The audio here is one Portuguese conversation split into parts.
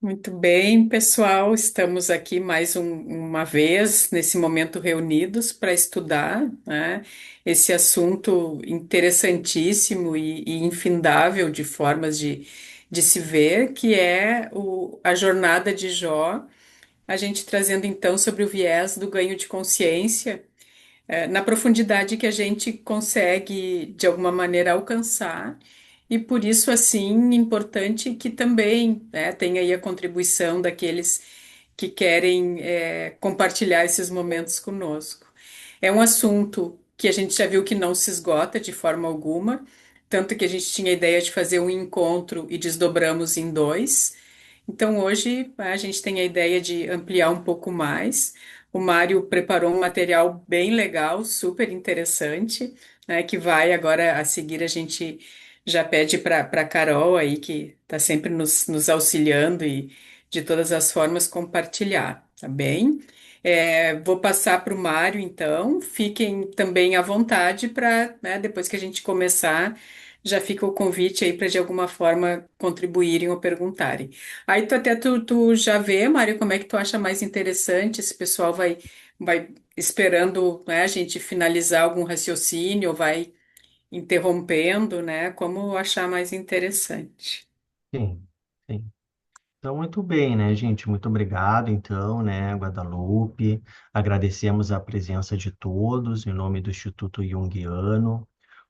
Muito bem, pessoal. Estamos aqui uma vez, nesse momento, reunidos para estudar, né, esse assunto interessantíssimo e infindável de formas de se ver, que é a jornada de Jó. A gente trazendo então sobre o viés do ganho de consciência, na profundidade que a gente consegue, de alguma maneira, alcançar. E por isso, assim, importante que também, né, tenha aí a contribuição daqueles que querem, compartilhar esses momentos conosco. É um assunto que a gente já viu que não se esgota de forma alguma, tanto que a gente tinha a ideia de fazer um encontro e desdobramos em dois. Então, hoje a gente tem a ideia de ampliar um pouco mais. O Mário preparou um material bem legal, super interessante, né, que vai agora a seguir a gente já pede para Carol aí, que está sempre nos auxiliando e de todas as formas compartilhar, tá bem? Vou passar para o Mário, então. Fiquem também à vontade para, né, depois que a gente começar, já fica o convite aí para de alguma forma contribuírem ou perguntarem. Aí tu já vê, Mário, como é que tu acha mais interessante? Esse pessoal vai esperando, né, a gente finalizar algum raciocínio, ou vai interrompendo, né? Como achar mais interessante. Sim, sim. Então, muito bem, né, gente? Muito obrigado, então, né, Guadalupe. Agradecemos a presença de todos, em nome do Instituto Jungiano,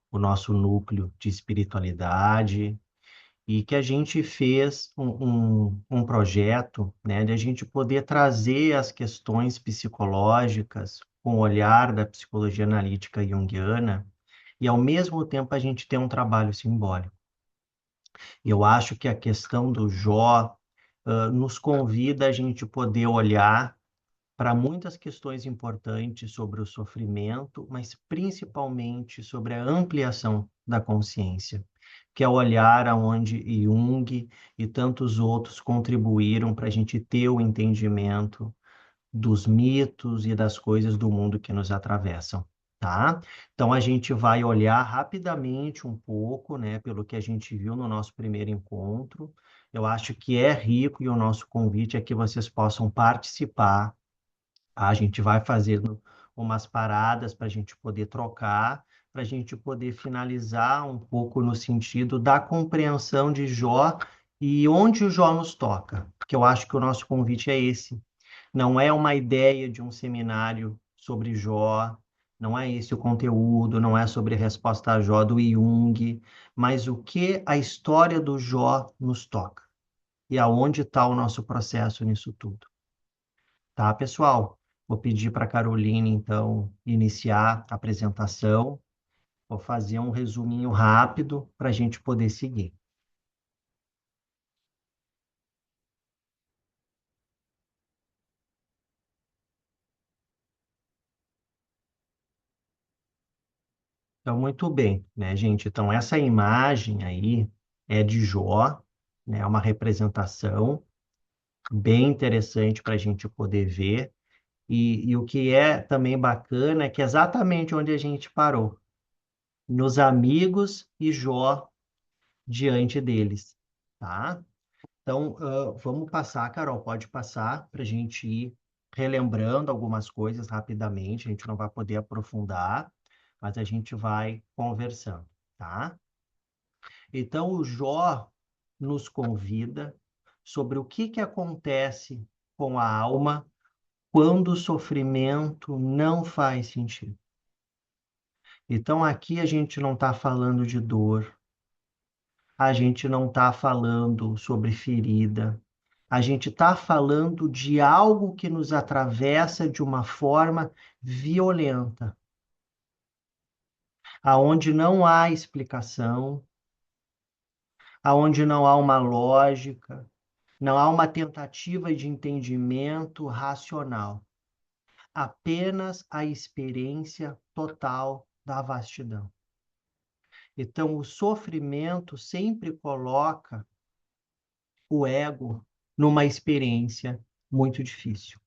o nosso núcleo de espiritualidade, e que a gente fez um projeto, né, de a gente poder trazer as questões psicológicas com o olhar da psicologia analítica junguiana, e, ao mesmo tempo, a gente ter um trabalho simbólico. Eu acho que a questão do Jó, nos convida a gente poder olhar para muitas questões importantes sobre o sofrimento, mas principalmente sobre a ampliação da consciência, que é o olhar aonde Jung e tantos outros contribuíram para a gente ter o entendimento dos mitos e das coisas do mundo que nos atravessam, tá? Então a gente vai olhar rapidamente um pouco, né, pelo que a gente viu no nosso primeiro encontro. Eu acho que é rico e o nosso convite é que vocês possam participar. A gente vai fazendo umas paradas para a gente poder trocar, para a gente poder finalizar um pouco no sentido da compreensão de Jó e onde o Jó nos toca, porque eu acho que o nosso convite é esse. Não é uma ideia de um seminário sobre Jó, não é esse o conteúdo, não é sobre a resposta a Jó do Jung, mas o que a história do Jó nos toca e aonde está o nosso processo nisso tudo. Tá, pessoal? Vou pedir para a Caroline, então, iniciar a apresentação. Vou fazer um resuminho rápido para a gente poder seguir. Então, muito bem, né, gente? Então, essa imagem aí é de Jó, né? É uma representação bem interessante para a gente poder ver. E o que é também bacana é que é exatamente onde a gente parou, nos amigos e Jó diante deles, tá? Então, vamos passar, Carol, pode passar para a gente ir relembrando algumas coisas rapidamente. A gente não vai poder aprofundar, mas a gente vai conversando, tá? Então, o Jó nos convida sobre o que que acontece com a alma quando o sofrimento não faz sentido. Então, aqui a gente não está falando de dor, a gente não está falando sobre ferida, a gente está falando de algo que nos atravessa de uma forma violenta, aonde não há explicação, aonde não há uma lógica, não há uma tentativa de entendimento racional, apenas a experiência total da vastidão. Então, o sofrimento sempre coloca o ego numa experiência muito difícil.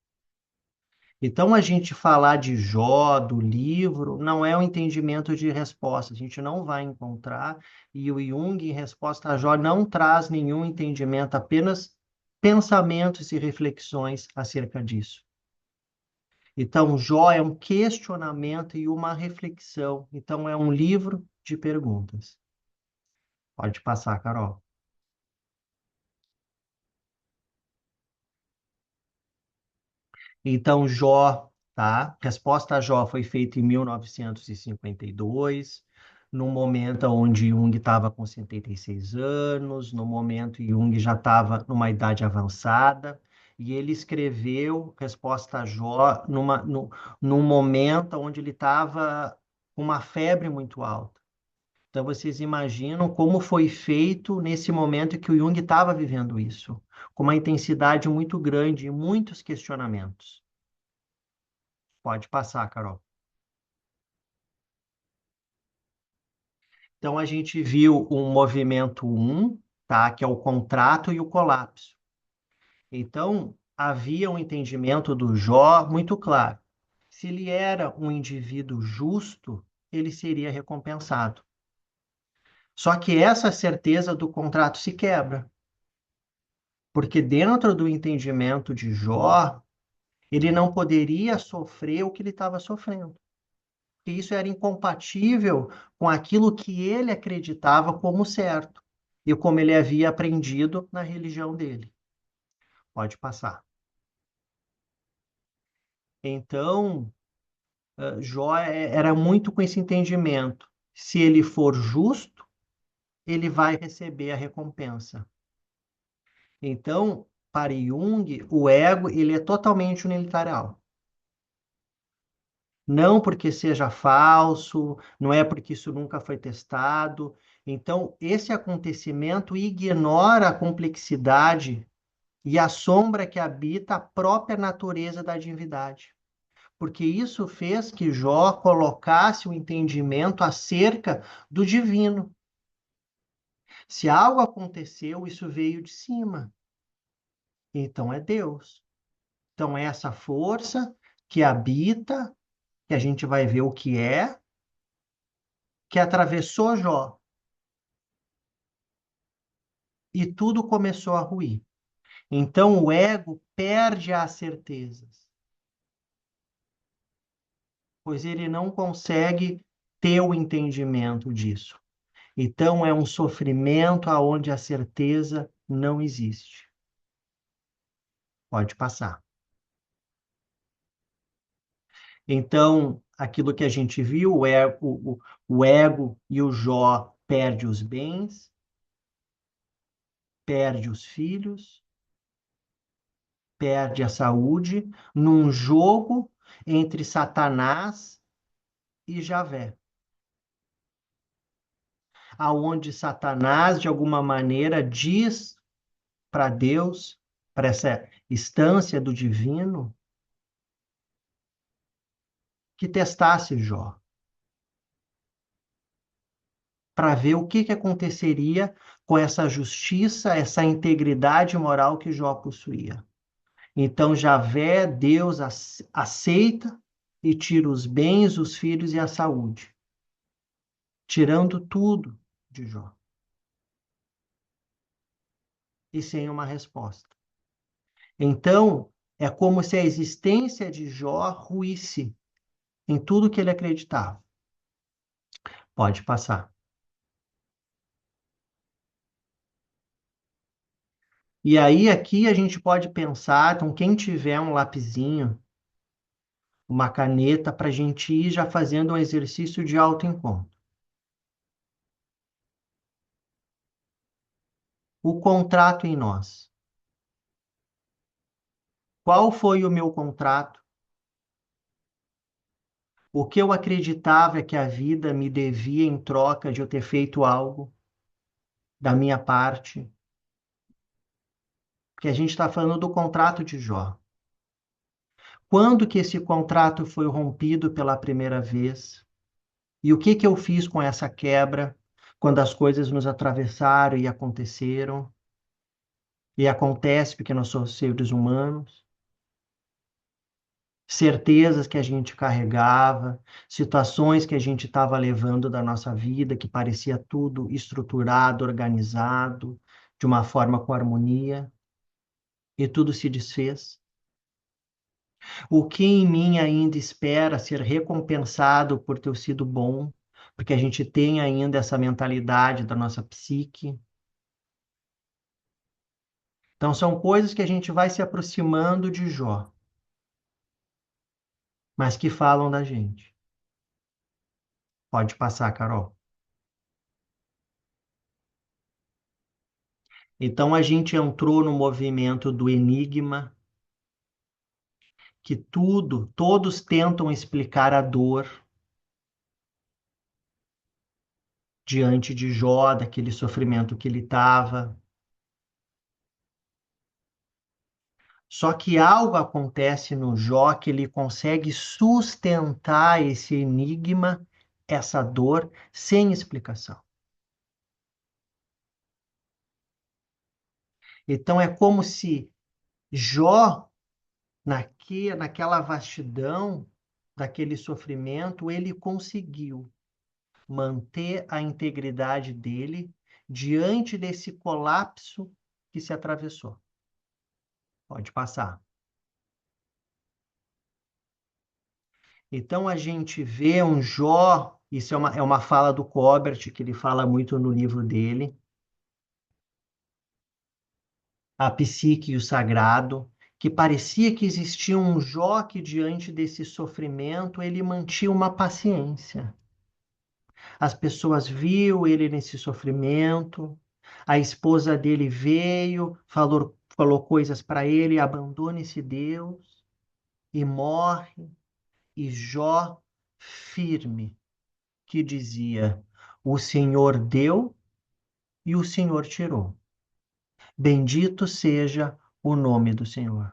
Então, a gente falar de Jó, do livro, não é um entendimento de resposta, a gente não vai encontrar, e o Jung, em resposta a Jó, não traz nenhum entendimento, apenas pensamentos e reflexões acerca disso. Então, Jó é um questionamento e uma reflexão. Então, é um livro de perguntas. Pode passar, Carol. Então, Jó, tá? Resposta a Jó foi feita em 1952, no momento onde Jung estava com 76 anos, no momento Jung já estava numa idade avançada, e ele escreveu Resposta a Jó num momento onde ele estava com uma febre muito alta. Então, vocês imaginam como foi feito nesse momento que o Jung estava vivendo isso, com uma intensidade muito grande e muitos questionamentos. Pode passar, Carol. Então, a gente viu um movimento um, tá? Que é o contrato e o colapso. Então, havia um entendimento do Jó muito claro. Se ele era um indivíduo justo, ele seria recompensado. Só que essa certeza do contrato se quebra, porque dentro do entendimento de Jó, ele não poderia sofrer o que ele estava sofrendo. Que isso era incompatível com aquilo que ele acreditava como certo e como ele havia aprendido na religião dele. Pode passar. Então, Jó era muito com esse entendimento. Se ele for justo, ele vai receber a recompensa. Então, para Jung, o ego ele é totalmente unilateral. Não porque seja falso, não é porque isso nunca foi testado. Então, esse acontecimento ignora a complexidade e a sombra que habita a própria natureza da divindade. Porque isso fez que Jó colocasse o entendimento acerca do divino. Se algo aconteceu, isso veio de cima. Então é Deus. Então é essa força que habita, que a gente vai ver o que atravessou Jó e tudo começou a ruir. Então o ego perde as certezas, pois ele não consegue ter o entendimento disso. Então é um sofrimento aonde a certeza não existe. Pode passar. Então, aquilo que a gente viu, o ego e o Jó perde os bens, perde os filhos, perde a saúde, num jogo entre Satanás e Javé, aonde Satanás, de alguma maneira, diz para Deus, para essa instância do divino, que testasse Jó, para ver o que aconteceria com essa justiça, essa integridade moral que Jó possuía. Então, Javé, Deus aceita e tira os bens, os filhos e a saúde, tirando tudo de Jó, e sem uma resposta. Então, é como se a existência de Jó ruísse em tudo que ele acreditava. Pode passar. E aí, aqui a gente pode pensar, então, quem tiver um lapisinho, uma caneta, para a gente ir já fazendo um exercício de autoencontro. O contrato em nós. Qual foi o meu contrato? O que eu acreditava é que a vida me devia em troca de eu ter feito algo da minha parte? Porque a gente está falando do contrato de Jó. Quando que esse contrato foi rompido pela primeira vez? E o que que eu fiz com essa quebra quando as coisas nos atravessaram e aconteceram? E acontece porque nós somos seres humanos. Certezas que a gente carregava, situações que a gente estava levando da nossa vida, que parecia tudo estruturado, organizado, de uma forma com harmonia. e tudo se desfez. O que em mim ainda espera ser recompensado por ter sido bom, porque a gente tem ainda essa mentalidade da nossa psique. Então, são coisas que a gente vai se aproximando de Jó, mas que falam da gente. Pode passar, Carol. Então, a gente entrou no movimento do enigma, que todos tentam explicar a dor diante de Jó, daquele sofrimento que ele estava. Só que algo acontece no Jó que ele consegue sustentar esse enigma, essa dor, sem explicação. Então é como se Jó, naquela vastidão, daquele sofrimento, ele conseguiu manter a integridade dele diante desse colapso que se atravessou. Pode passar. Então a gente vê um Jó, isso é uma fala do Colbert, que ele fala muito no livro dele, A Psique e o Sagrado, que parecia que existia um Jó que diante desse sofrimento ele mantinha uma paciência. As pessoas viam ele nesse sofrimento, a esposa dele veio, falou coisas para ele, abandona esse Deus e morre, e Jó firme que dizia: o Senhor deu e o Senhor tirou. Bendito seja o nome do Senhor.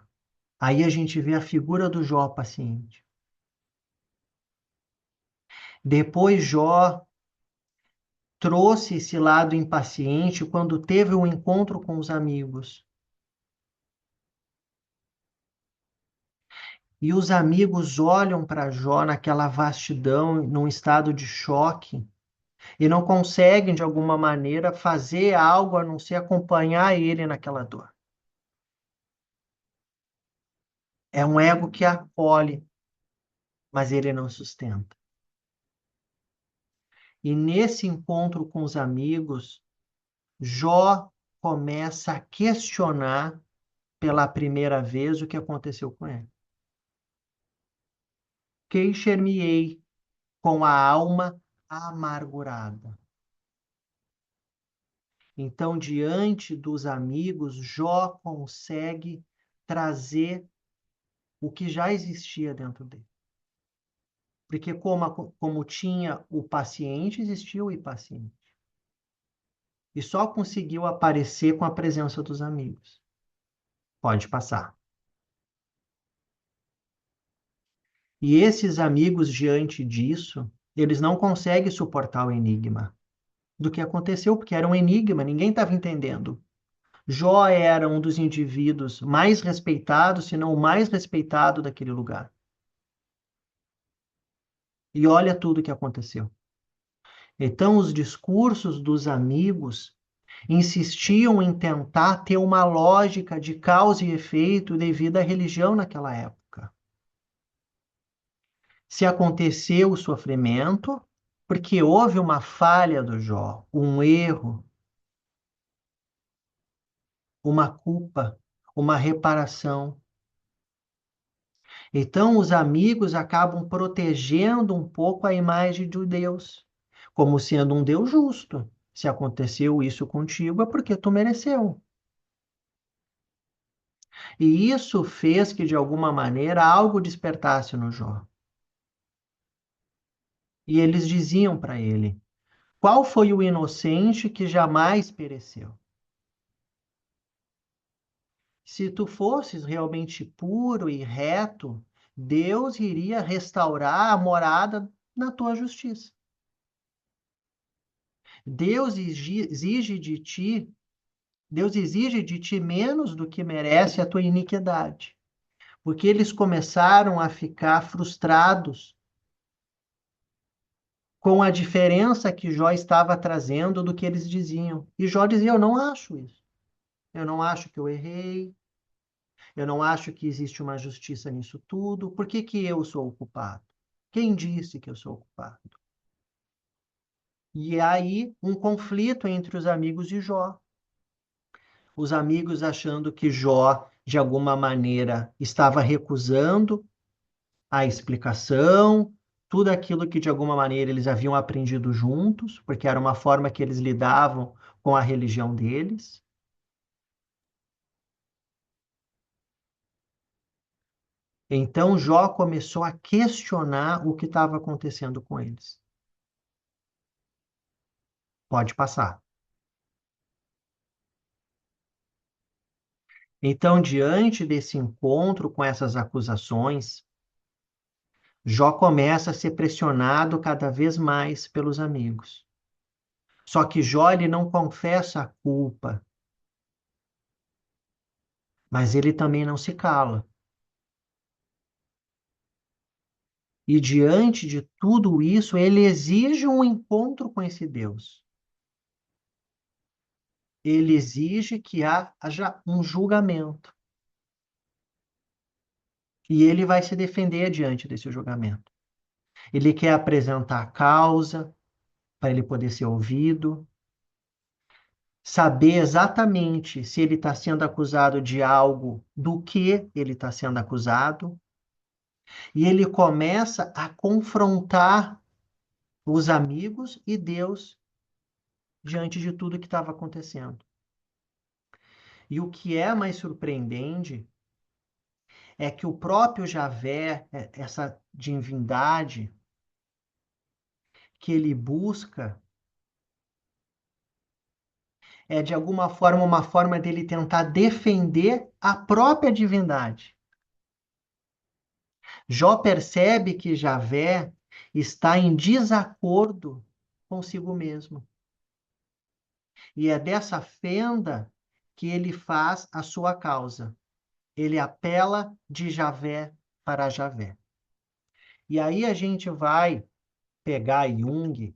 Aí a gente vê a figura do Jó paciente. Depois Jó trouxe esse lado impaciente quando teve um encontro com os amigos. E os amigos olham para Jó naquela vastidão, num estado de choque, e não conseguem, de alguma maneira, fazer algo a não ser acompanhar ele naquela dor. É um ego que acolhe, mas ele não sustenta. E nesse encontro com os amigos, Jó começa a questionar pela primeira vez o que aconteceu com ele. Queixer-me-ei com a alma amargurada. Então, diante dos amigos, Jó consegue trazer o que já existia dentro dele. Porque como tinha o paciente, existia o impaciente. E só conseguiu aparecer com a presença dos amigos. Pode passar. E esses amigos, diante disso, eles não conseguem suportar o enigma do que aconteceu, porque era um enigma, ninguém estava entendendo. Jó era um dos indivíduos mais respeitados, se não o mais respeitado daquele lugar. E olha tudo o que aconteceu. Então, os discursos dos amigos insistiam em tentar ter uma lógica de causa e efeito devido à religião naquela época. Se aconteceu o sofrimento, porque houve uma falha do Jó, um erro, uma culpa, uma reparação. Então, os amigos acabam protegendo um pouco a imagem de Deus, como sendo um Deus justo. Se aconteceu isso contigo, é porque tu mereceu. E isso fez que, de alguma maneira, algo despertasse no Jó. E eles diziam para ele: qual foi o inocente que jamais pereceu? Se tu fosses realmente puro e reto, Deus iria restaurar a morada na tua justiça. Deus exige de ti, Deus exige de ti menos do que merece a tua iniquidade. Porque eles começaram a ficar frustrados com a diferença que Jó estava trazendo do que eles diziam. E Jó dizia: eu não acho isso. Eu não acho que eu errei. Eu não acho que existe uma justiça nisso tudo. Por que que eu sou o culpado? Quem disse que eu sou o culpado? E aí, um conflito entre os amigos de Jó. Os amigos achando que Jó, de alguma maneira, estava recusando a explicação, tudo aquilo que, de alguma maneira, eles haviam aprendido juntos, porque era uma forma que eles lidavam com a religião deles. Então, Jó começou a questionar o que estava acontecendo com eles. Pode passar. Então, diante desse encontro com essas acusações, Jó começa a ser pressionado cada vez mais pelos amigos. Só que Jó ele não confessa a culpa, mas ele também não se cala. E diante de tudo isso, ele exige um encontro com esse Deus. Ele exige que haja um julgamento. E ele vai se defender diante desse julgamento. Ele quer apresentar a causa para ele poder ser ouvido, saber exatamente se ele está sendo acusado de algo, do que ele está sendo acusado, e ele começa a confrontar os amigos e Deus diante de tudo que estava acontecendo. E o que é mais surpreendente é que o próprio Javé, essa divindade que ele busca, é de alguma forma uma forma dele tentar defender a própria divindade. Jó percebe que Javé está em desacordo consigo mesmo. E é dessa fenda que ele faz a sua causa. Ele apela de Javé para Javé. E aí a gente vai pegar Jung,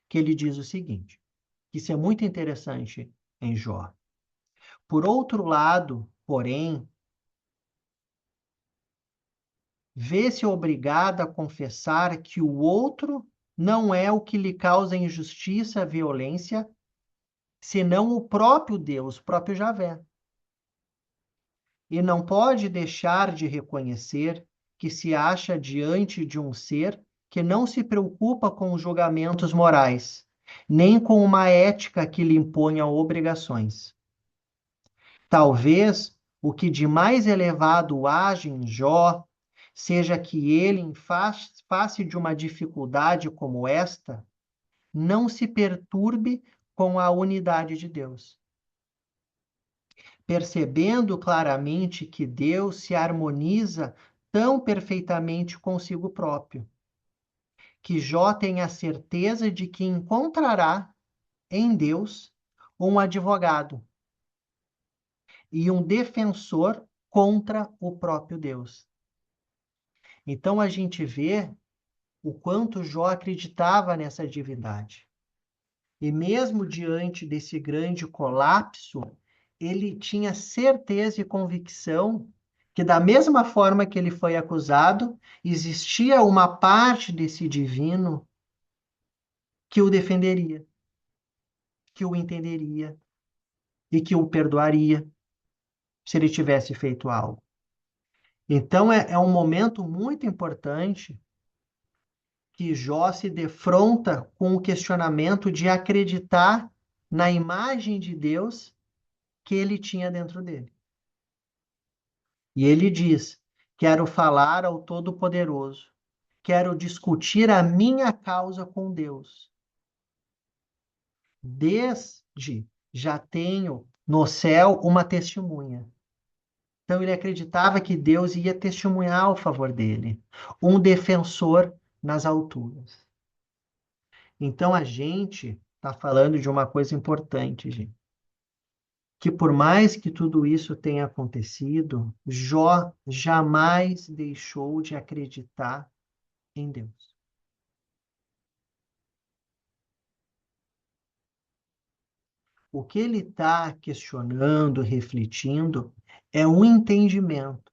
que ele diz o seguinte, que isso é muito interessante em Jó. Por outro lado, porém, vê-se obrigado a confessar que o outro não é o que lhe causa injustiça, violência, senão o próprio Deus, o próprio Javé. E não pode deixar de reconhecer que se acha diante de um ser que não se preocupa com os julgamentos morais, nem com uma ética que lhe imponha obrigações. Talvez o que de mais elevado haja em Jó seja que ele, em face de uma dificuldade como esta, não se perturbe com a unidade de Deus, percebendo claramente que Deus se harmoniza tão perfeitamente consigo próprio, que Jó tem a certeza de que encontrará em Deus um advogado e um defensor contra o próprio Deus. Então a gente vê o quanto Jó acreditava nessa divindade. E mesmo diante desse grande colapso, ele tinha certeza e convicção que, da mesma forma que ele foi acusado, existia uma parte desse divino que o defenderia, que o entenderia e que o perdoaria se ele tivesse feito algo. Então, é um momento muito importante que Jó se defronta com o questionamento de acreditar na imagem de Deus que ele tinha dentro dele. E ele diz: quero falar ao Todo-Poderoso, quero discutir a minha causa com Deus. Desde já tenho no céu uma testemunha. Então ele acreditava que Deus ia testemunhar ao favor dele, um defensor nas alturas. Então a gente está falando de uma coisa importante, gente. Que por mais que tudo isso tenha acontecido, Jó jamais deixou de acreditar em Deus. O que ele está questionando, refletindo, é um entendimento,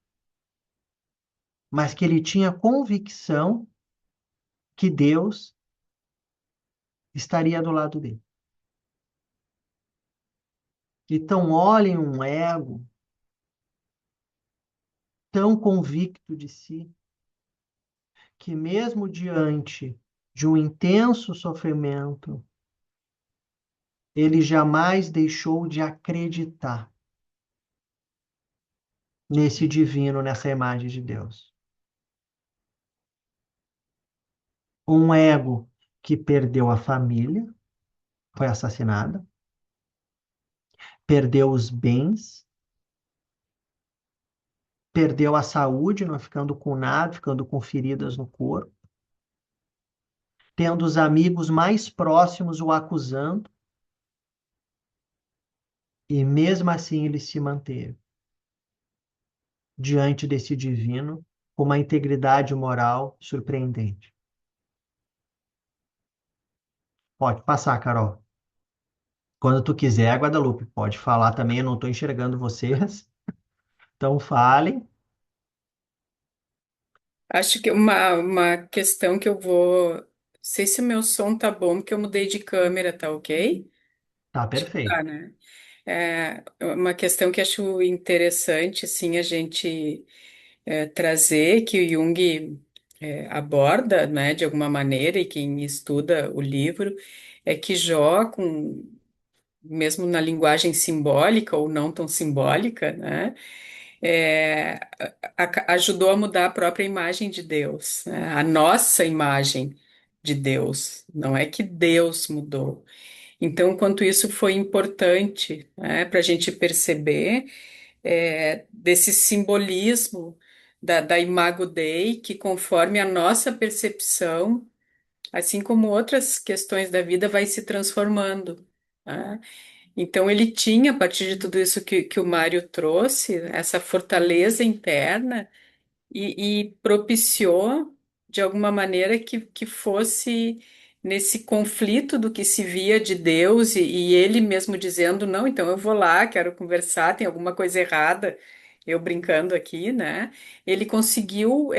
mas que ele tinha convicção que Deus estaria do lado dele. Então, olhem um ego tão convicto de si, que mesmo diante de um intenso sofrimento, ele jamais deixou de acreditar nesse divino, nessa imagem de Deus. Um ego que perdeu a família, foi assassinada, perdeu os bens, perdeu a saúde, não ficando com nada, ficando com feridas no corpo, tendo os amigos mais próximos o acusando, e mesmo assim ele se manteve diante desse divino com uma integridade moral surpreendente. Pode passar, Carol. Quando tu quiser, Guadalupe, pode falar também, eu não estou enxergando vocês. Então falem. Acho que uma questão que eu vou. Não sei se o meu som tá bom, porque eu mudei de câmera, tá ok? Tá Acho que tá, perfeito. né? É uma questão que acho interessante, assim, a gente trazer, que o Jung aborda, né, de alguma maneira, e quem estuda o livro, é que Jó, mesmo na linguagem simbólica ou não tão simbólica, né, é, ajudou a mudar a própria imagem de Deus, né, a nossa imagem de Deus. Não é que Deus mudou. Então, quanto isso foi importante, né, para a gente perceber desse simbolismo da Imago Dei, que conforme a nossa percepção, assim como outras questões da vida, vai se transformando, né? Então, ele tinha, a partir de tudo isso que o Mário trouxe, essa fortaleza interna e propiciou, de alguma maneira, que fosse nesse conflito do que se via de Deus e ele mesmo dizendo, não, então eu vou lá, quero conversar, tem alguma coisa errada, eu brincando aqui, né? Ele conseguiu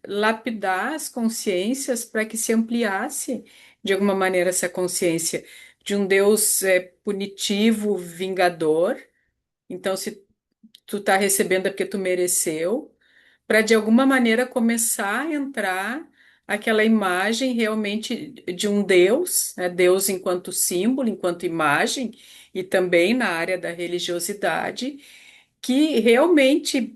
lapidar as consciências para que se ampliasse, de alguma maneira, essa consciência de um Deus punitivo, vingador. Então, se tu tá recebendo é porque tu mereceu, para de alguma maneira começar a entrar aquela imagem realmente de um Deus, né? Deus enquanto símbolo, enquanto imagem, e também na área da religiosidade, que realmente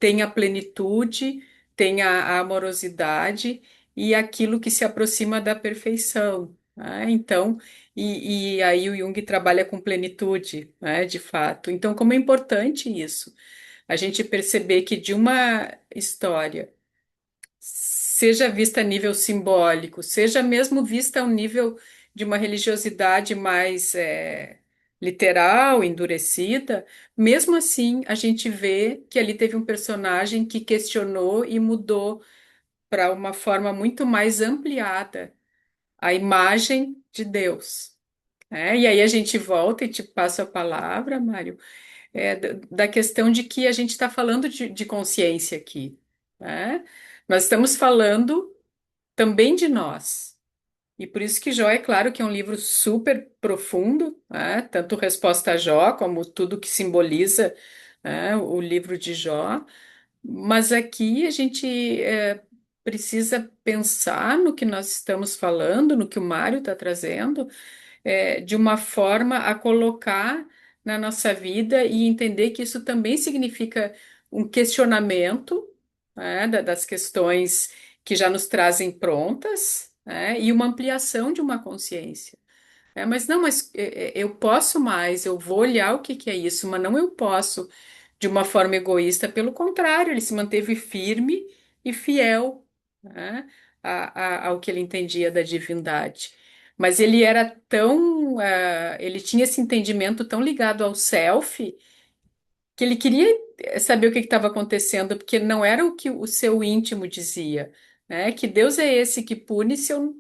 tem a plenitude, tem a amorosidade e aquilo que se aproxima da perfeição, né? Então, e aí o Jung trabalha com plenitude, né, de fato. Então, como é importante isso? A gente perceber que de uma história, seja vista a nível simbólico, seja mesmo vista ao nível de uma religiosidade mais literal, endurecida, mesmo assim a gente vê que ali teve um personagem que questionou e mudou para uma forma muito mais ampliada a imagem de Deus, né? E aí a gente volta e te passo a palavra, Mário, da questão de que a gente está falando de consciência aqui, né? Nós estamos falando também de nós. E por isso que Jó, é claro que é um livro super profundo, né? Tanto Resposta a Jó, como tudo que simboliza, né, o livro de Jó. Mas aqui a gente precisa pensar no que nós estamos falando, no que o Mário está trazendo, de uma forma a colocar na nossa vida e entender que isso também significa um questionamento, né, das questões que já nos trazem prontas, né, e uma ampliação de uma consciência. Mas não, mas eu posso mais, eu vou olhar o que que é isso, mas não eu posso de uma forma egoísta, pelo contrário, ele se manteve firme e fiel, né, ao que ele entendia da divindade. Mas ele era tão, ele tinha esse entendimento tão ligado ao self, que ele queria saber o que estava acontecendo, porque não era o que o seu íntimo dizia, né? Que Deus é esse que pune se eu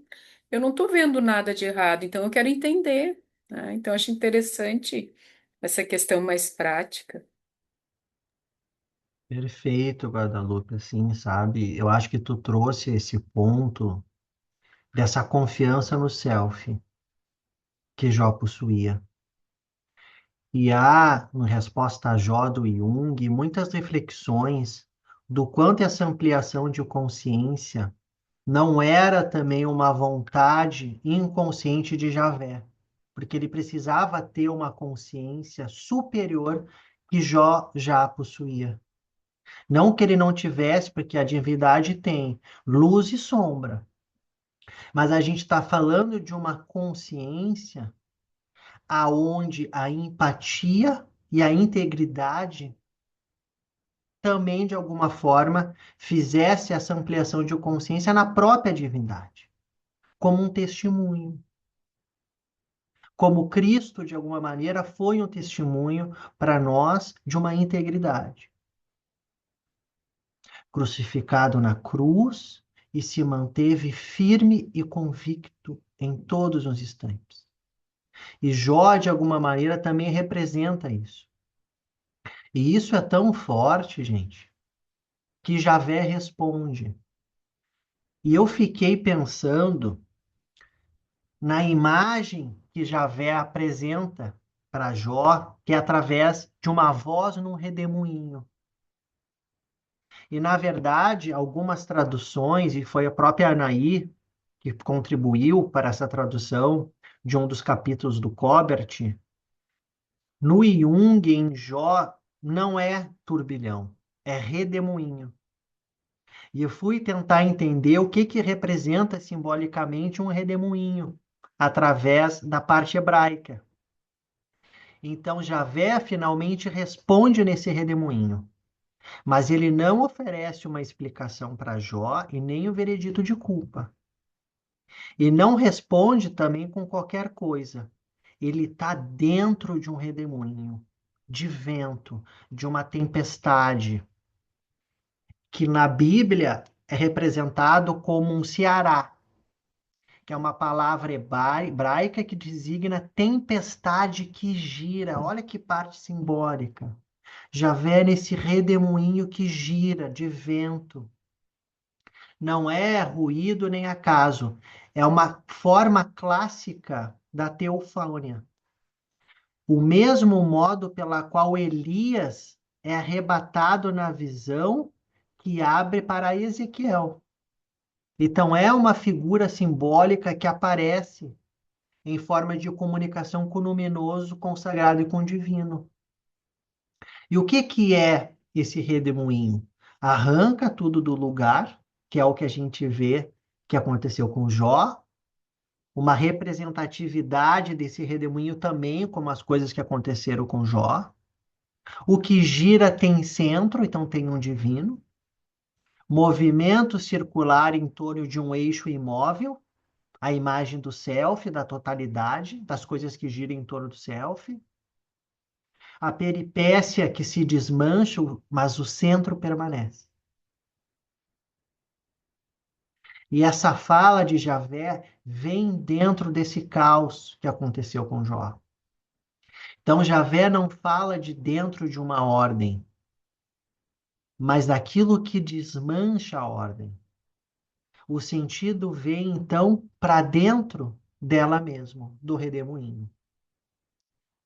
não estou vendo nada de errado, então eu quero entender. né? Então, acho interessante essa questão mais prática. Perfeito, Guadalupe, assim, sabe? Eu acho que tu trouxe esse ponto dessa confiança no self que Jó possuía. E há, em resposta a Jó do Jung, muitas reflexões do quanto essa ampliação de consciência não era também uma vontade inconsciente de Javé, porque ele precisava ter uma consciência superior que Jó já possuía. Não que ele não tivesse, porque a divindade tem luz e sombra, mas a gente está falando de uma consciência aonde a empatia e a integridade também, de alguma forma, fizesse essa ampliação de consciência na própria divindade, como um testemunho. Como Cristo, de alguma maneira, foi um testemunho para nós de uma integridade. Crucificado na cruz e se manteve firme e convicto em todos os instantes. E Jó, de alguma maneira, também representa isso. E isso é tão forte, gente, que Javé responde. E eu fiquei pensando na imagem que Javé apresenta para Jó, que é através de uma voz num redemoinho. E, na verdade, algumas traduções, e foi a própria Anaí que contribuiu para essa tradução de um dos capítulos do Kobert, no Jung, em Jó, não é turbilhão, é redemoinho. E eu fui tentar entender o que representa simbolicamente um redemoinho, através da parte hebraica. Então, Javé finalmente responde nesse redemoinho. Mas ele não oferece uma explicação para Jó e nem o veredito de culpa. E não responde também com qualquer coisa. Ele está dentro de um redemoinho, de vento, de uma tempestade, que na Bíblia é representado como um ceará, que é uma palavra hebraica que designa tempestade que gira. Olha que parte simbólica. Javé nesse redemoinho que gira de vento. Não é ruído nem acaso. É uma forma clássica da teofânia. O mesmo modo pela qual Elias é arrebatado na visão que abre para Ezequiel. Então, é uma figura simbólica que aparece em forma de comunicação com o luminoso, consagrado e com o divino. E o que é esse redemoinho? Arranca tudo do lugar, que é o que a gente vê que aconteceu com Jó, uma representatividade desse redemoinho também, como as coisas que aconteceram com Jó. O que gira tem centro, então tem um divino. Movimento circular em torno de um eixo imóvel, a imagem do self, da totalidade, das coisas que giram em torno do self. A peripécia que se desmancha, mas o centro permanece. E essa fala de Javé vem dentro desse caos que aconteceu com Jó. Então, Javé não fala de dentro de uma ordem, mas daquilo que desmancha a ordem. O sentido vem, então, para dentro dela mesmo, do redemoinho.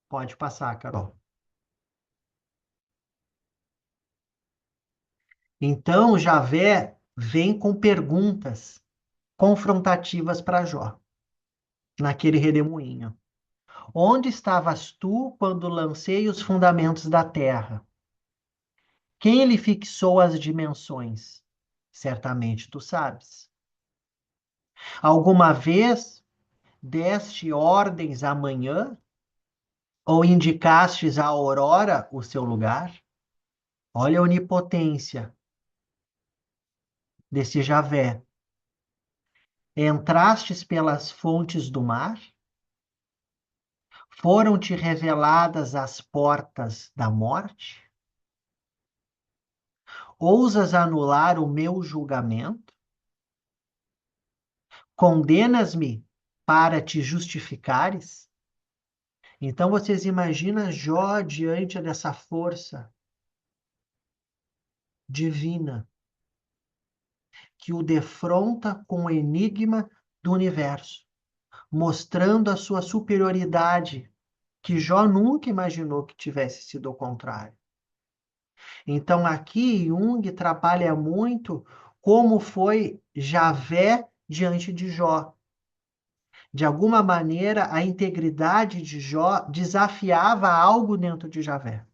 Pode passar, Carol. Então, Javé vem com perguntas confrontativas para Jó, naquele redemoinho. Onde estavas tu quando lancei os fundamentos da terra? Quem lhe fixou as dimensões? Certamente tu sabes. Alguma vez deste ordens à manhã? Ou indicastes à aurora o seu lugar? Olha a onipotência desse Javé. Entrastes pelas fontes do mar? Foram-te reveladas as portas da morte? Ousas anular o meu julgamento? Condenas-me para te justificares? Então vocês imaginam Jó diante dessa força divina que o defronta com o enigma do universo, mostrando a sua superioridade, que Jó nunca imaginou que tivesse sido o contrário. Então aqui Jung trabalha muito como foi Javé diante de Jó. De alguma maneira, a integridade de Jó desafiava algo dentro de Javé.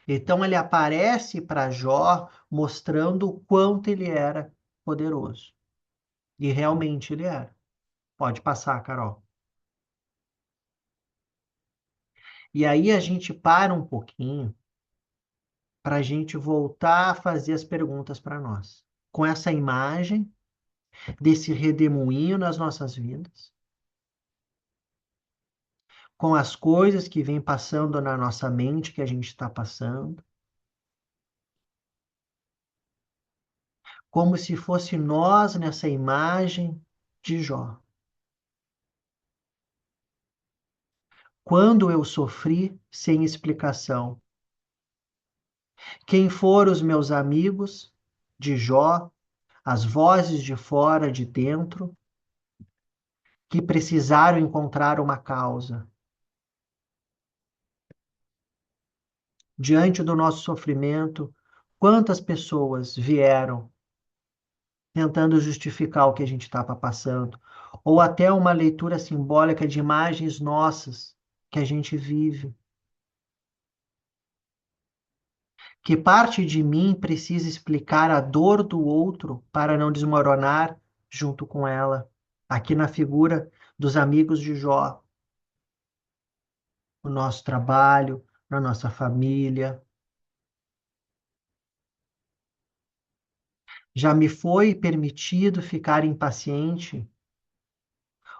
Então ele aparece para Jó mostrando o quanto ele era poderoso. E realmente ele era. Pode passar, Carol. E aí a gente para um pouquinho para a gente voltar a fazer as perguntas para nós. Com essa imagem desse redemoinho nas nossas vidas, com as coisas que vêm passando na nossa mente, que a gente está passando, como se fosse nós nessa imagem de Jó. Quando eu sofri sem explicação, quem foram os meus amigos de Jó, as vozes de fora, de dentro, que precisaram encontrar uma causa. Diante do nosso sofrimento, quantas pessoas vieram tentando justificar o que a gente estava passando, ou até uma leitura simbólica de imagens nossas que a gente vive. Que parte de mim precisa explicar a dor do outro para não desmoronar junto com ela. Aqui na figura dos amigos de Jó, o nosso trabalho, na nossa família. Já me foi permitido ficar impaciente?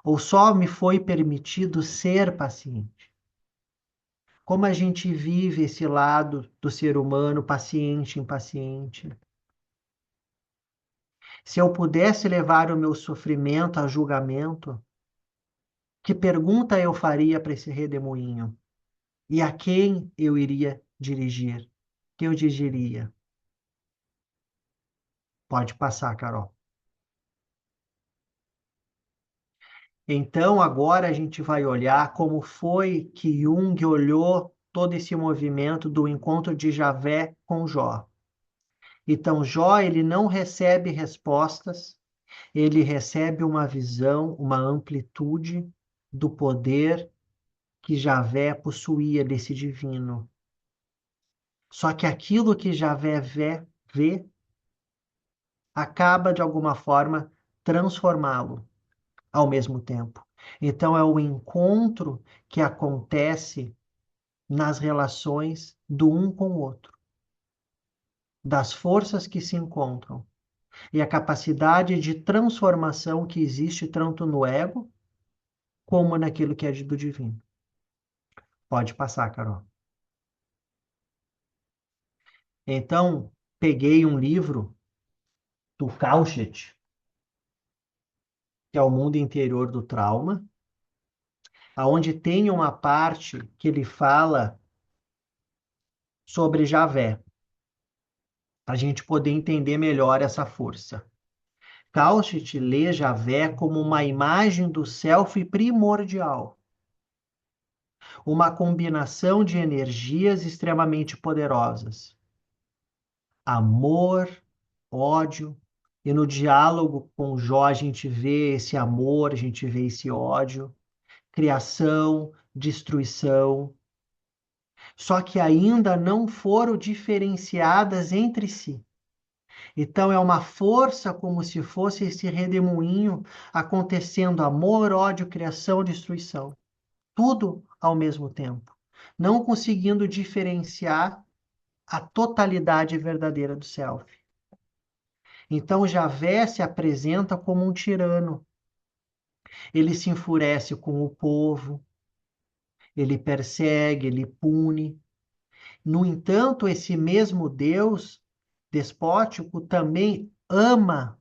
Ou só me foi permitido ser paciente? Como a gente vive esse lado do ser humano paciente, impaciente? Se eu pudesse levar o meu sofrimento a julgamento, que pergunta eu faria para esse redemoinho? E a quem eu iria dirigir? Que eu dirigiria? Pode passar, Carol. Então, agora a gente vai olhar como foi que Jung olhou todo esse movimento do encontro de Javé com Jó. Então, Jó, ele não recebe respostas, ele recebe uma visão, uma amplitude do poder que Javé possuía desse divino. Só que aquilo que Javé vê acaba, de alguma forma, transformá-lo ao mesmo tempo. Então, é o encontro que acontece nas relações do um com o outro, das forças que se encontram e a capacidade de transformação que existe tanto no ego como naquilo que é do divino. Pode passar, Carol. Então, peguei um livro do Kaushit, que é o mundo interior do trauma, aonde tem uma parte que ele fala sobre Javé, para a gente poder entender melhor essa força. Kaushit lê Javé como uma imagem do self primordial, uma combinação de energias extremamente poderosas. Amor, ódio, e no diálogo com Jó a gente vê esse amor, a gente vê esse ódio, criação, destruição, só que ainda não foram diferenciadas entre si. Então é uma força como se fosse esse redemoinho acontecendo amor, ódio, criação, destruição. Tudo ao mesmo tempo. Não conseguindo diferenciar a totalidade verdadeira do self. Então Javé se apresenta como um tirano. Ele se enfurece com o povo, ele persegue, ele pune. No entanto, esse mesmo Deus despótico também ama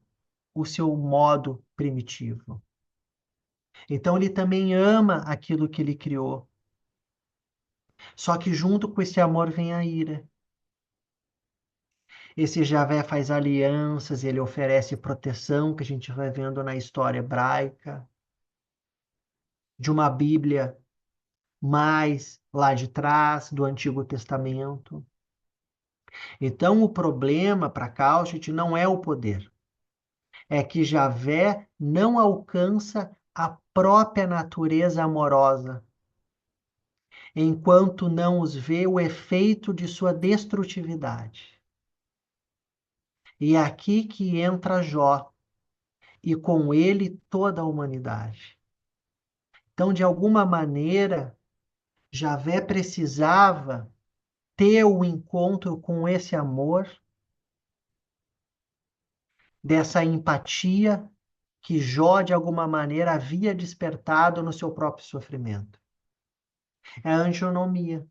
o seu modo primitivo. Então ele também ama aquilo que ele criou. Só que junto com esse amor vem a ira. Esse Javé faz alianças, ele oferece proteção, que a gente vai vendo na história hebraica, de uma Bíblia mais lá de trás, do Antigo Testamento. Então, o problema para Kaushit não é o poder, é que Javé não alcança a própria natureza amorosa, enquanto não os vê o efeito de sua destrutividade. E é aqui que entra Jó, e com ele toda a humanidade. Então, de alguma maneira, Javé precisava ter o encontro com esse amor, dessa empatia que Jó, de alguma maneira, havia despertado no seu próprio sofrimento. É a antinomia.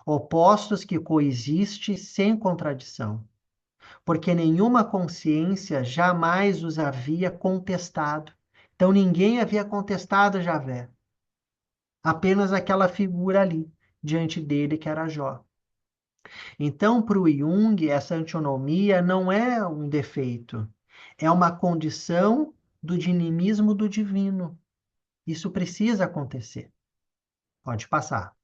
Opostos que coexistem sem contradição, porque nenhuma consciência jamais os havia contestado. Então ninguém havia contestado Javé, apenas aquela figura ali, diante dele, que era Jó. Então, para o Jung, essa antinomia não é um defeito, é uma condição do dinamismo do divino. Isso precisa acontecer. Pode passar.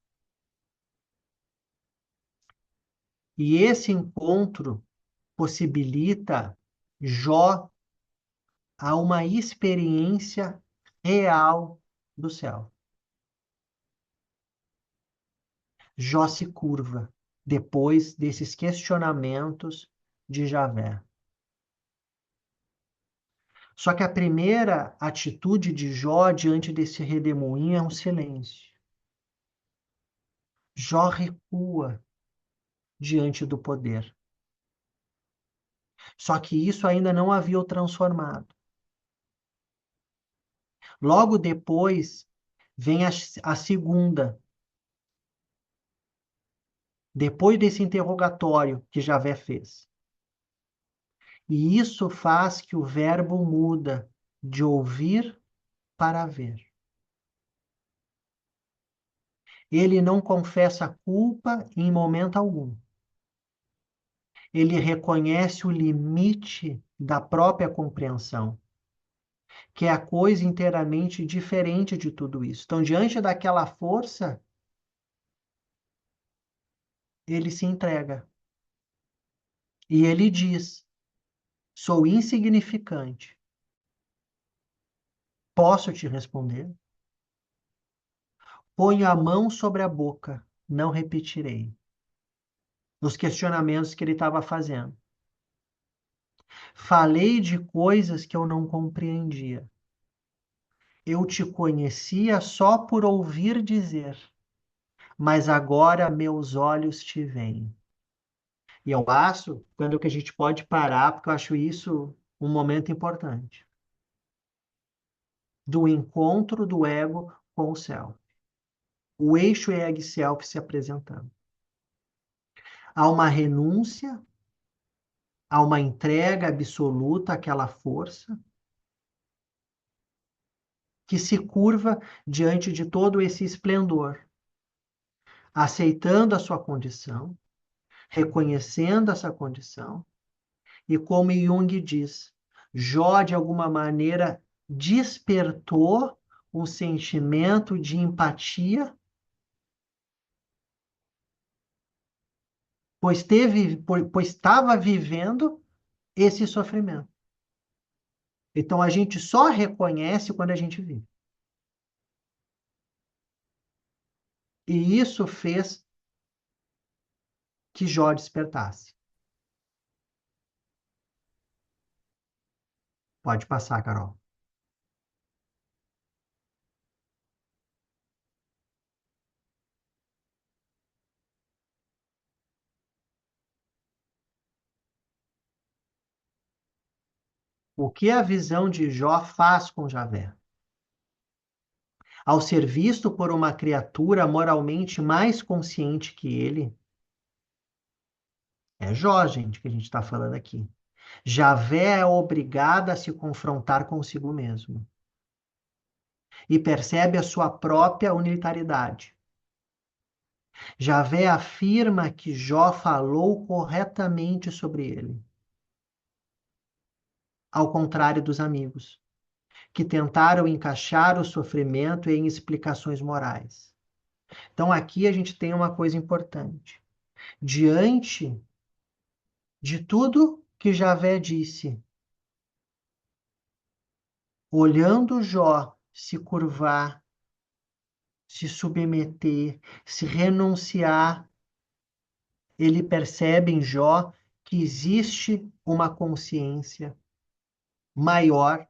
E esse encontro possibilita Jó a uma experiência real do céu. Jó se curva depois desses questionamentos de Javé. Só que a primeira atitude de Jó diante desse redemoinho é um silêncio. Jó recua diante do poder. Só que isso ainda não havia o transformado. Logo depois vem a segunda. Depois desse interrogatório que Javé fez. E isso faz que o verbo muda de ouvir para ver. Ele não confessa culpa em momento algum. Ele reconhece o limite da própria compreensão, que é a coisa inteiramente diferente de tudo isso. Então, diante daquela força, ele se entrega. E ele diz: sou insignificante. Posso te responder? Ponho a mão sobre a boca, não repetirei. Nos questionamentos que ele estava fazendo. Falei de coisas que eu não compreendia. Eu te conhecia só por ouvir dizer, mas agora meus olhos te veem. E eu acho, quando que a gente pode parar, porque eu acho isso um momento importante, do encontro do ego com o self. O eixo ego-self se apresentando. Há uma renúncia, há uma entrega absoluta àquela força que se curva diante de todo esse esplendor, aceitando a sua condição, reconhecendo essa condição, e como Jung diz, Jó, de alguma maneira, despertou um sentimento de empatia, pois estava vivendo esse sofrimento. Então a gente só reconhece quando a gente vive. E isso fez que Jó despertasse. Pode passar, Carol. O que a visão de Jó faz com Javé? Ao ser visto por uma criatura moralmente mais consciente que ele, é Jó, gente, que a gente está falando aqui. Javé é obrigada a se confrontar consigo mesmo. e percebe a sua própria unitariedade. Javé afirma que Jó falou corretamente sobre ele, ao contrário dos amigos, que tentaram encaixar o sofrimento em explicações morais. Então aqui a gente tem uma coisa importante. Diante de tudo que Javé disse, olhando Jó se curvar, se submeter, se renunciar, ele percebe em Jó que existe uma consciência maior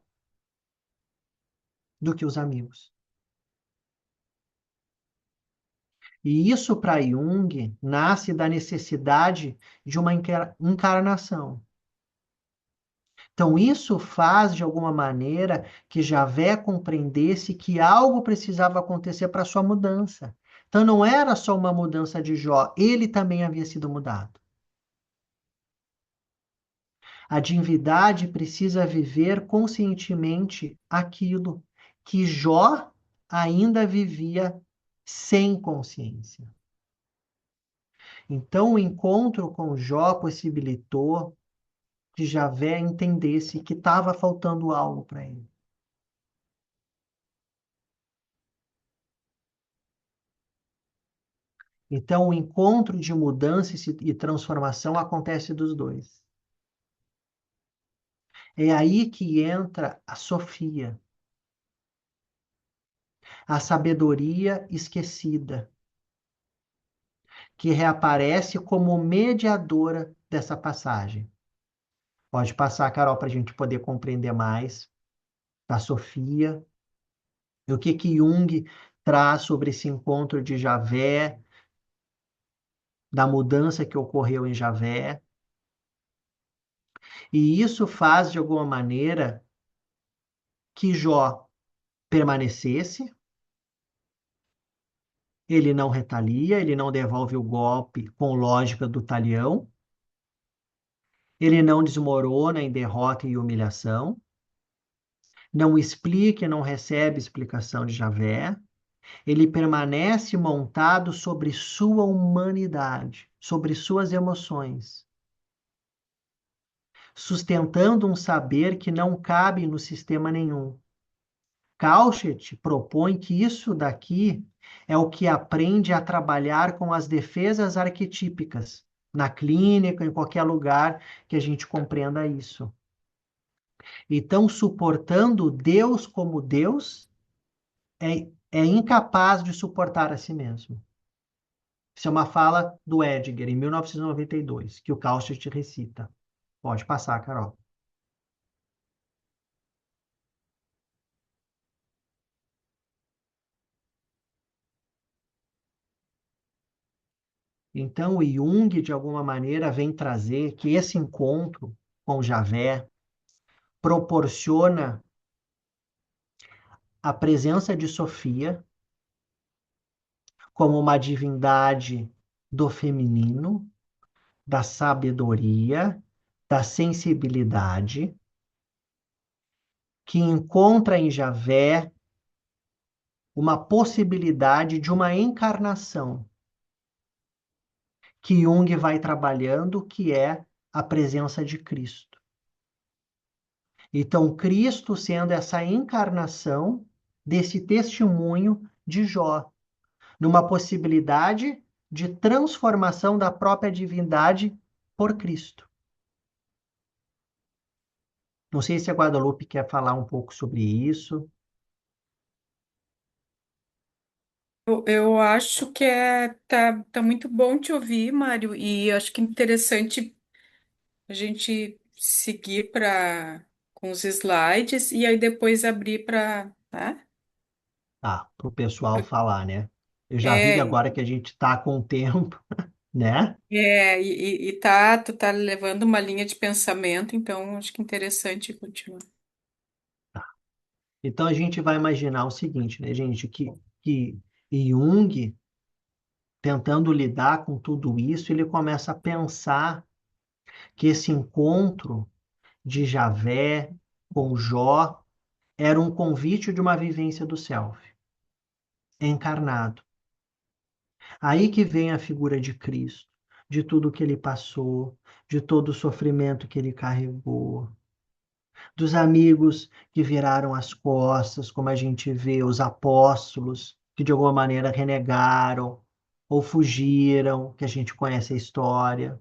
do que os amigos. E isso, para Jung, nasce da necessidade de uma encarnação. Então, isso faz, de alguma maneira, que Javé compreendesse que algo precisava acontecer para sua mudança. Então, não era só uma mudança de Jó, ele também havia sido mudado. A divindade precisa viver conscientemente aquilo que Jó ainda vivia sem consciência. Então, o encontro com Jó possibilitou que Javé entendesse que estava faltando algo para ele. Então, o encontro de mudança e transformação acontece dos dois. É aí que entra a Sofia, a sabedoria esquecida, que reaparece como mediadora dessa passagem. Pode passar, Carol, para a gente poder compreender mais da Sofia, e o que que Jung traz sobre esse encontro de Javé, da mudança que ocorreu em Javé. E isso faz, de alguma maneira, que Jó permanecesse, ele não retalia, ele não devolve o golpe com lógica do talião, ele não desmorona em derrota e humilhação, não explica e não recebe explicação de Javé, ele permanece montado sobre sua humanidade, sobre suas emoções, sustentando um saber que não cabe no sistema nenhum. Kauchet propõe que isso daqui é o que aprende a trabalhar com as defesas arquetípicas, na clínica, em qualquer lugar que a gente compreenda isso. Então, suportando Deus como Deus, é incapaz de suportar a si mesmo. Isso é uma fala do Edgar, em 1992, que o Kauchet recita. Pode passar, Carol. Então, o Jung, de alguma maneira, vem trazer que esse encontro com Javé proporciona a presença de Sofia como uma divindade do feminino, da sabedoria, da sensibilidade, que encontra em Javé uma possibilidade de uma encarnação que Jung vai trabalhando, que é a presença de Cristo. Então, Cristo sendo essa encarnação desse testemunho de Jó, numa possibilidade de transformação da própria divindade por Cristo. Não sei se a Guadalupe quer falar um pouco sobre isso. Eu acho que tá muito bom te ouvir, Mário, e acho que interessante a gente seguir com os slides e aí depois abrir para, tá? Tá, para o pessoal falar, né? Eu já vi É, agora que a gente está com o tempo, né? tu tá levando uma linha de pensamento, então acho que é interessante continuar. Então a gente vai imaginar o seguinte, né, gente, que Jung, tentando lidar com tudo isso, ele começa a pensar que esse encontro de Javé com Jó era um convite de uma vivência do self, encarnado. Aí que vem a figura de Cristo, de tudo que ele passou, de todo o sofrimento que ele carregou, dos amigos que viraram as costas, como a gente vê, os apóstolos, que de alguma maneira renegaram ou fugiram, que a gente conhece a história,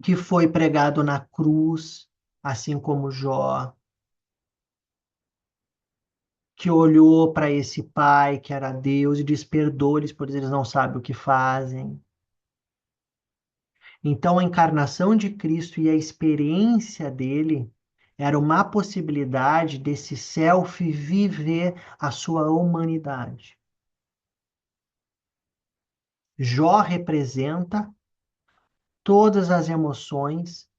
que foi pregado na cruz, assim como Jó, que olhou para esse pai que era Deus e disse: perdoa-lhes, pois eles não sabem o que fazem. Então, a encarnação de Cristo e a experiência dele era uma possibilidade desse self viver a sua humanidade. Jó representa todas as emoções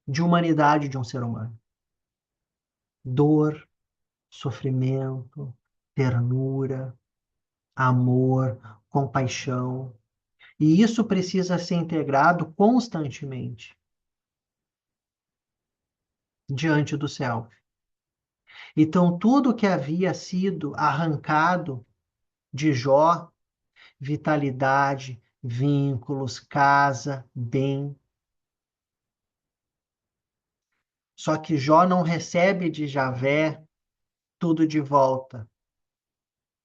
de humanidade de um ser humano: dor, sofrimento, ternura, amor, compaixão. E isso precisa ser integrado constantemente diante do self. Então, tudo que havia sido arrancado de Jó, vitalidade, vínculos, casa, bem. Só que Jó não recebe de Javé tudo de volta.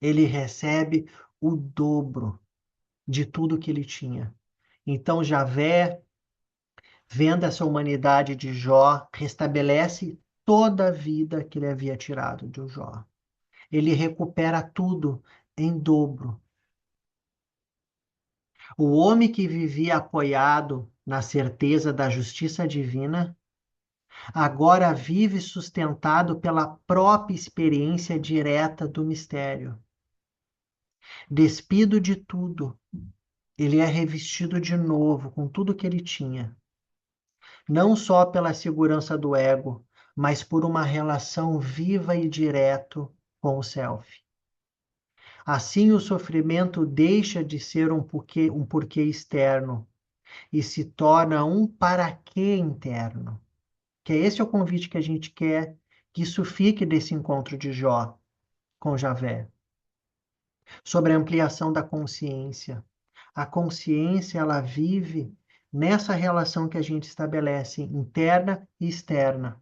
Ele recebe o dobro de tudo que ele tinha. Então, Javé, vendo essa humanidade de Jó, restabelece toda a vida que ele havia tirado de Jó. Ele recupera tudo em dobro. O homem que vivia apoiado na certeza da justiça divina, agora vive sustentado pela própria experiência direta do mistério. Despido de tudo, ele é revestido de novo com tudo que ele tinha, não só pela segurança do ego, mas por uma relação viva e direta com o self. Assim, o sofrimento deixa de ser um porquê externo e se torna um para quê interno. Que esse é o convite que a gente quer que isso fique desse encontro de Jó com Javé, sobre a ampliação da consciência. A consciência, ela vive nessa relação que a gente estabelece, interna e externa.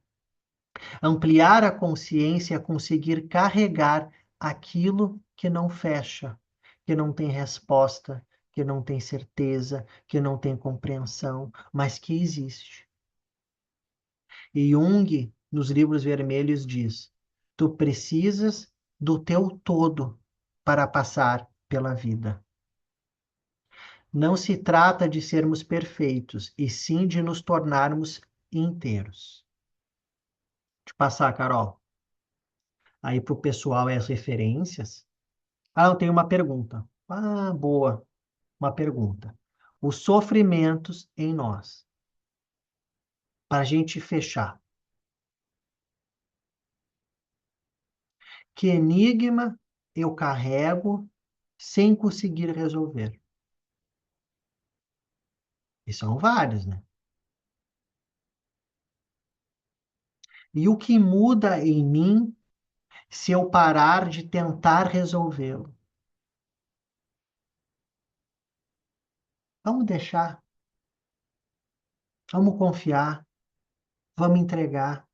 Ampliar a consciência é conseguir carregar aquilo que não fecha, que não tem resposta, que não tem certeza, que não tem compreensão, mas que existe. E Jung, nos livros vermelhos, diz: tu precisas do teu todo para passar pela vida. Não se trata de sermos perfeitos, e sim de nos tornarmos inteiros. De passar, Carol, aí para o pessoal as referências. Ah, eu tenho uma pergunta. Ah, boa, uma pergunta. Os sofrimentos em nós. Para a gente fechar. Que enigma eu carrego sem conseguir resolver? E são vários, né? E o que muda em mim se eu parar de tentar resolvê-lo? Vamos deixar, vamos confiar, vamos entregar,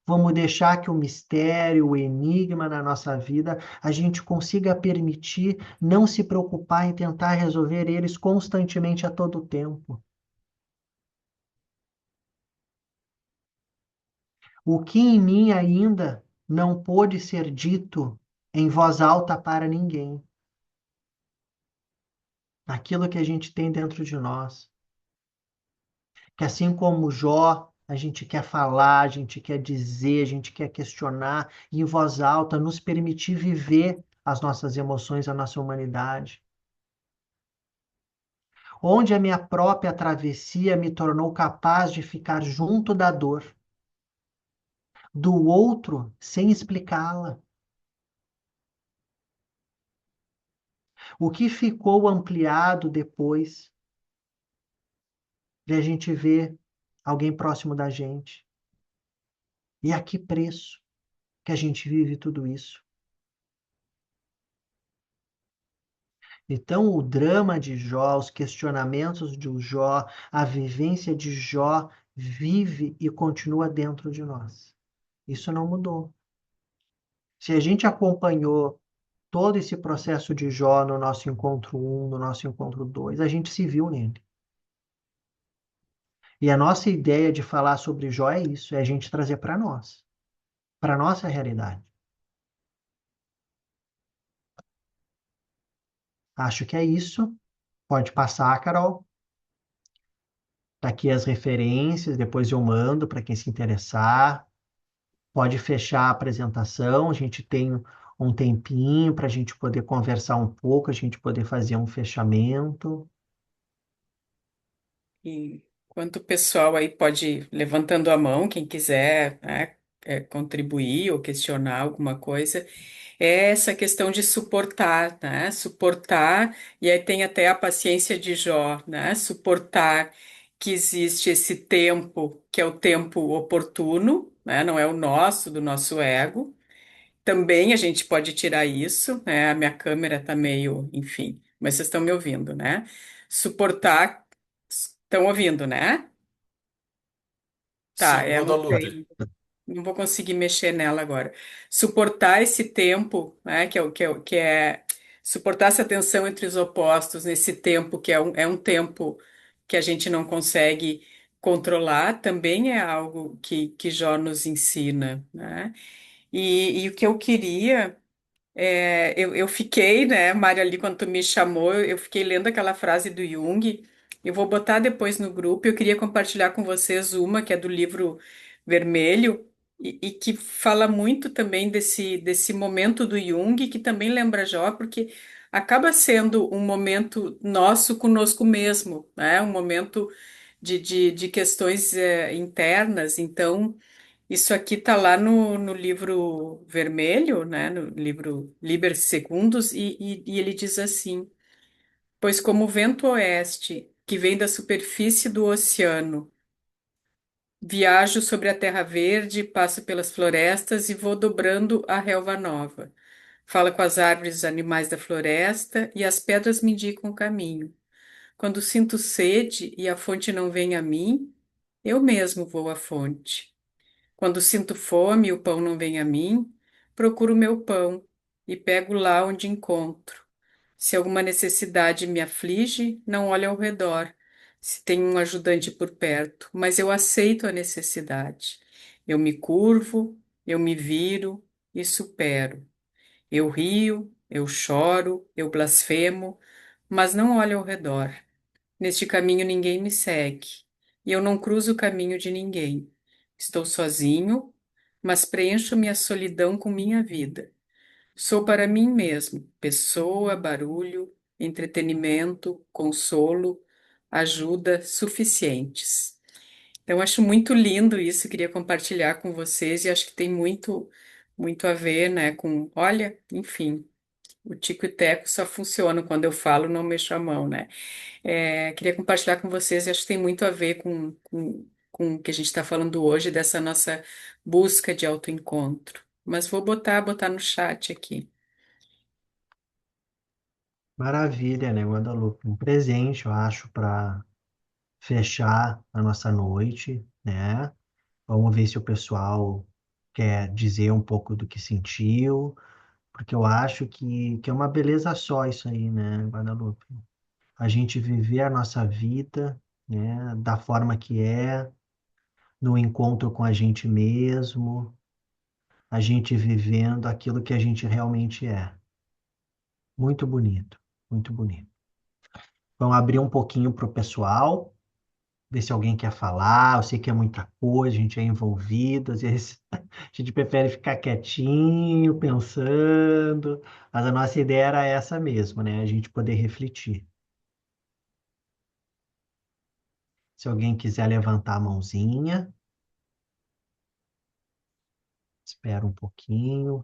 vamos deixar que o mistério, o enigma na nossa vida, a gente consiga permitir não se preocupar em tentar resolver eles constantemente a todo tempo. O que em mim ainda não pôde ser dito em voz alta para ninguém. Aquilo que a gente tem dentro de nós. Que assim como Jó, a gente quer falar, a gente quer dizer, a gente quer questionar, e em voz alta nos permitir viver as nossas emoções, a nossa humanidade. Onde a minha própria travessia me tornou capaz de ficar junto da dor, do outro sem explicá-la. O que ficou ampliado depois de a gente ver alguém próximo da gente. E a que preço que a gente vive tudo isso? Então, o drama de Jó, os questionamentos de Jó, a vivência de Jó vive e continua dentro de nós. Isso não mudou. Se a gente acompanhou todo esse processo de Jó no nosso encontro um, no nosso encontro 2, a gente se viu nele. E a nossa ideia de falar sobre Jó é isso, é a gente trazer para nossa realidade. Acho que é isso. Pode passar, Carol. Tá aqui as referências, depois eu mando para quem se interessar. Pode fechar a apresentação, a gente tem um tempinho para a gente poder conversar um pouco, a gente poder fazer um fechamento. E enquanto o pessoal aí pode ir levantando a mão, quem quiser, né, contribuir ou questionar alguma coisa, é essa questão de suportar, né? Suportar, e aí tem até a paciência de Jó, né? Suportar que existe esse tempo, que é o tempo oportuno, né? Não é o nosso, do nosso ego. Também a gente pode tirar isso, né? A minha câmera tá meio, enfim, mas vocês estão me ouvindo, né? Suportar, estão ouvindo, né? Tá, Sim, não Guadalupe. sei, não vou conseguir mexer nela agora. Suportar esse tempo, né? Que é suportar essa tensão entre os opostos nesse tempo que é um tempo que a gente não consegue controlar, também é algo que Jó nos ensina, né? E o que eu queria eu fiquei, né, Mário, ali quando tu me chamou, eu fiquei lendo aquela frase do Jung. Eu vou botar depois no grupo. Eu queria compartilhar com vocês uma que é do livro Vermelho e que fala muito também desse momento do Jung, que também lembra Jó, porque acaba sendo um momento nosso conosco mesmo, né? Um momento de questões internas. Então isso aqui tá lá no livro vermelho, né? No livro Liber Secundus, e ele diz assim: pois como o vento oeste, que vem da superfície do oceano, viajo sobre a terra verde, passo pelas florestas e vou dobrando a relva nova. Fala com as árvores e os animais da floresta, e as pedras me indicam o caminho. Quando sinto sede e a fonte não vem a mim, eu mesmo vou à fonte. Quando sinto fome e o pão não vem a mim, procuro meu pão e pego lá onde encontro. Se alguma necessidade me aflige, não olho ao redor, se tem um ajudante por perto, mas eu aceito a necessidade. Eu me curvo, eu me viro e supero. Eu rio, eu choro, eu blasfemo, mas não olho ao redor. Neste caminho ninguém me segue, e eu não cruzo o caminho de ninguém. Estou sozinho, mas preencho minha solidão com minha vida. Sou para mim mesmo pessoa, barulho, entretenimento, consolo, ajuda suficientes. Então, acho muito lindo isso, queria compartilhar com vocês e acho que tem muito a ver, né, com, olha, enfim, o tico e teco só funciona quando eu falo, não mexo a mão, né? Queria compartilhar com vocês, e acho que tem muito a ver com o que a gente está falando hoje, dessa nossa busca de autoencontro. Mas vou botar no chat aqui. Maravilha, né, Guadalupe? Um presente, eu acho, para fechar a nossa noite, né? Vamos ver se o pessoal quer dizer um pouco do que sentiu, porque eu acho que é uma beleza só isso aí, né, Guadalupe? A gente viver a nossa vida, né, da forma que é, no encontro com a gente mesmo, a gente vivendo aquilo que a gente realmente é. Muito bonito, muito bonito. Vamos abrir um pouquinho para o pessoal, ver se alguém quer falar. Eu sei que é muita coisa, a gente é envolvido, às vezes a gente prefere ficar quietinho, pensando, mas a nossa ideia era essa mesmo, né? A gente poder refletir. Se alguém quiser levantar a mãozinha, espera um pouquinho,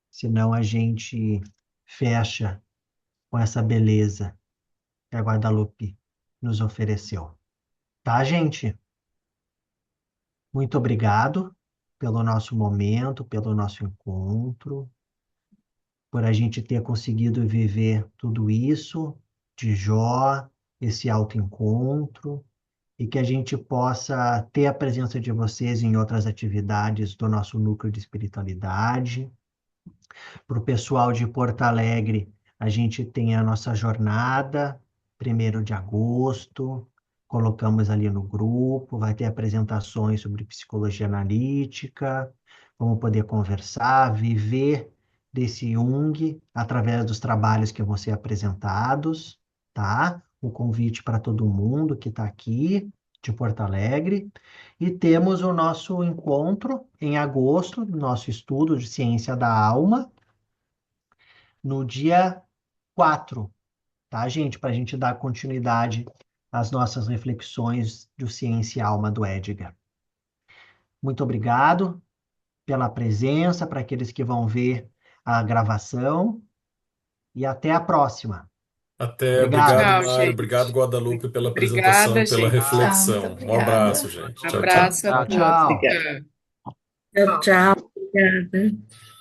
senão a gente fecha com essa beleza que a Guadalupe nos ofereceu. Tá, gente? Muito obrigado pelo nosso momento, pelo nosso encontro, por a gente ter conseguido viver tudo isso de Jó, esse autoencontro, e que a gente possa ter a presença de vocês em outras atividades do nosso núcleo de espiritualidade. Para o pessoal de Porto Alegre, a gente tem a nossa jornada, 1º de agosto, colocamos ali no grupo, vai ter apresentações sobre psicologia analítica, vamos poder conversar, viver desse Jung através dos trabalhos que vão ser apresentados, tá? O convite para todo mundo que está aqui de Porto Alegre. E temos o nosso encontro em agosto, nosso estudo de ciência da alma, no dia 4, tá, gente? Para a gente dar continuidade às nossas reflexões do Ciência e Alma do Edgar. Muito obrigado pela presença, para aqueles que vão ver a gravação, e até a próxima. Até, Obrigado. obrigado, Tchau, Mário. Obrigado, gente. Guadalupe, pela apresentação Obrigada, e pela gente. Tá, muito reflexão. Um abraço, obrigada. gente. Tchau, tchau. Abraço a Tchau, todos. tchau. Obrigada. Tchau. Tchau, tchau. Obrigada.